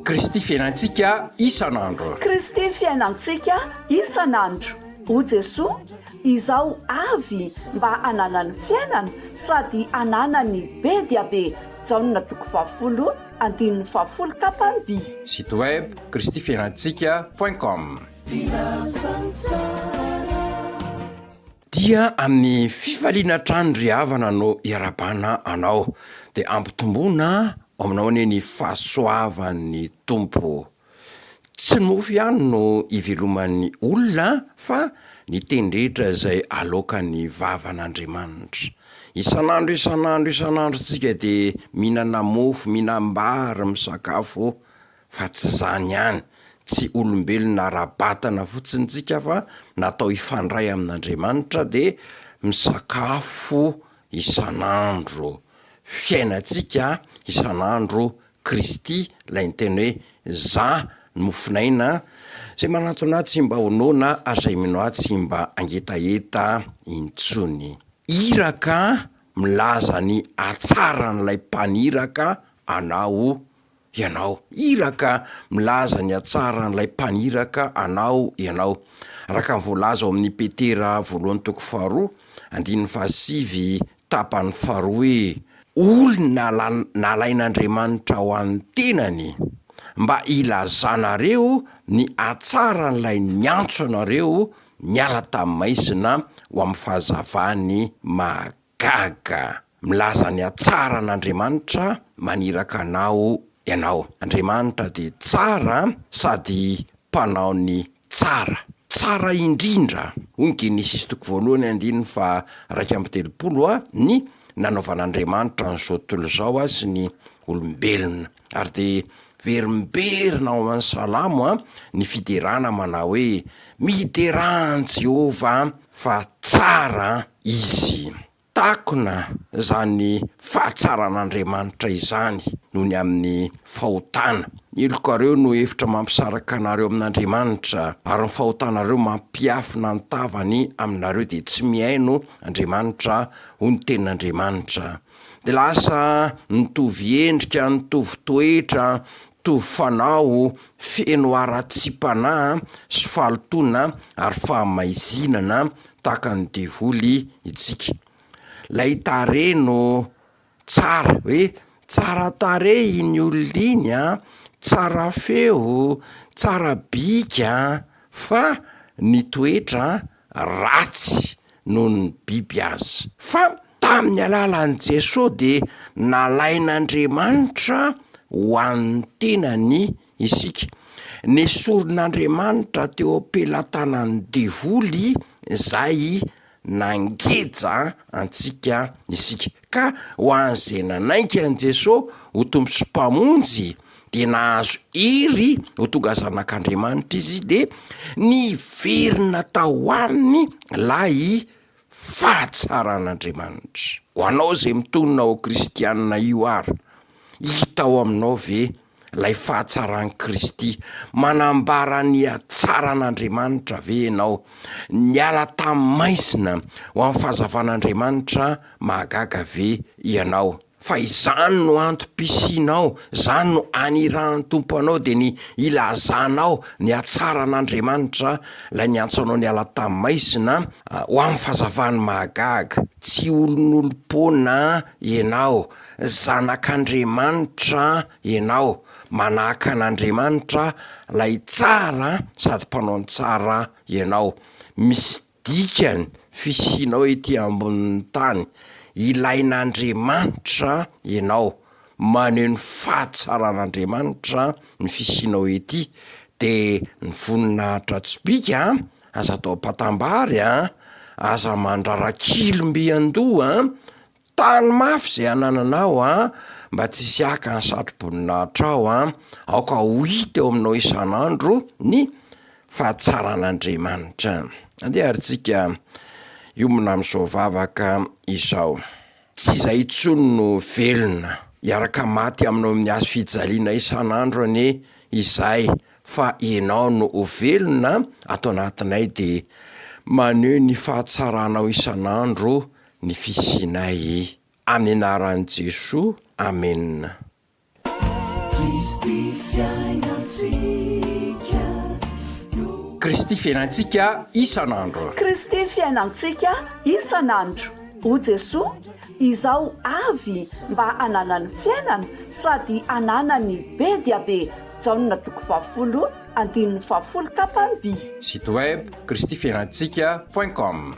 Kristy fiainantsika isan'andro. Kristy fiainantsika isan'andro. O Jesoa, izao avy mba ananany fiainana sady ananany be dia be. Jaonina toko 20 andininy 20 tapany. Site web kristyfiainantsika.com. Dia amin'ny fifaliana trano ryhavana no iarabana anao dia ampitomboana aminao ny fahasoavan'ny tompo. Tsy mofo ihany no iveloman'ny olona fa ny tendretra izay alokan'ny vavan'Andriamanitra. Isan'andro tsika dia mihinana mofo, mihinam-bary, misakafo, fa tsy izany ihany. Tsy olombelona rabatana fotsiny tsika fa natao ifandray amin'Andriamanitra dia misakafo isan'andro. Fiainantsika isan'andro Kristy, ilay ny teny hoe za mofinaina zay manantona tsy mba honoana azay mino tsy mba angetaeta intsony. Iraka milaza ny atsaran'ilay mpaniraka anao ianao. Iraka milaza ny atsaran'ilay mpaniraka anao ianao. Raka ny voalaza ao amin'ny Petera 1:2 tapany 2 hoe olona nalain'Andriamanitra ho an'ny tenany mba ilazanareo ny atsaran'ilay niantso anareo niala tamin'ny maizina ho amin'ny fahazavany mahagaga. Milaza ny atsaran'Andriamanitra maniraka anao ianao. Andriamanitra dia tsara sady mpanao ny tsara, tsara indrindra. Hoy ny Genesis 1:2 ny nanaovan'Andriamanitra n'izao tontolo izao sy ny olombelona. Ary dia verimberina ao amin'ny Salamo ny fiderana manao hoe miderany Jehova fa tsara izy. Takona zany fahatsaran'Andriamanitra izany noho ny amin'ny fahotana. Ilokareo no hevitra mampisaraka anareo amin'Andriamanitra ary ny fahotanareo mampiafina ny tavany aminareo dia tsy mihaino Andriamanitra ho ny tenin'Andriamanitra. Dia lasa mitovy endrika, mitovy toetra, mitovy fanao, feno ara-tsi-panahy sy fahalitona ary fahamaizinana tahaka ny devoly itsika. Lay tarehy no tsara, hoe tsara tarehy iny olona iny tsara feo, tsara bika, fa ny toetra ratsy noho ny biby azy. Fa tamin'ny alalan'i Jesosy dia nalain'Andriamanitra ho an'ny tenany isika. Nesorin'Andriamanitra teo am-pelatanan'ny devoly izay nangeja antsika isika. Ka ho an'izay nanaiky an'i Jesosy ho tompo sy mpamonjy dia nahazo hery ho tonga zanak'Andriamanitra izy dia niverina tao aminy lay fahatsaran'Andriamanitra. Ho anao izay mitonona ho kristianina io ary, hita ao aminao ve lay fahatsaran'i Kristy? Manambara ny atsaran'Andriamanitra ve ianao? Niala tamin'ny maizina ho amin'ny fahazavan'Andriamanitra mahagaga ve ianao? Fa izany no antom-pisianao, izany no aniran'ny tompo anao dia ny ilazanao ny atsaran'Andriamanitra lay niantso anao niala tamin'ny maizina ho amin'ny fahazavany mahagaga. Tsy olon'olom-pona ianao, zanak'Andriamanitra ianao, manahaka an'Andriamanitra lay tsara sady mpanao ny tsara ianao. Misy dikany fisianao ety ambonin'ny tany, ilain'Andriamanitra ianao, maneho ny fahatsaran'Andriamanitra ny fisianao ety. Dia ny voninahitra tsipika aza atao ampatambary aza mandrarakilomby andoha tany mafy zay anananao mba tsy hisy aka ny satro-boninahitra ao aoka ho hita eo aminao isan'andro ny fahatsaran'Andriamanitra. Andeha arytsika iomina amin'izao vavaka izao. Tsy izay intsony no velona hiaraka maty aminao amin'ny hazo fijaliana isan'andro anie izay, fa ianao no ho velona ato anatinay dia maneho ny fahatsaranao isan'andro ny fisianay amin'ny anaran'i Jesosy. Amen. Kristy fiainantsika isan'andro. Kristy fiainantsika isan'andro. O Jesosy, izao avy mba hananany fiainana sady hananany be dia be. Jaona 20:10 tapany. Site web kristyfiainantsika.com.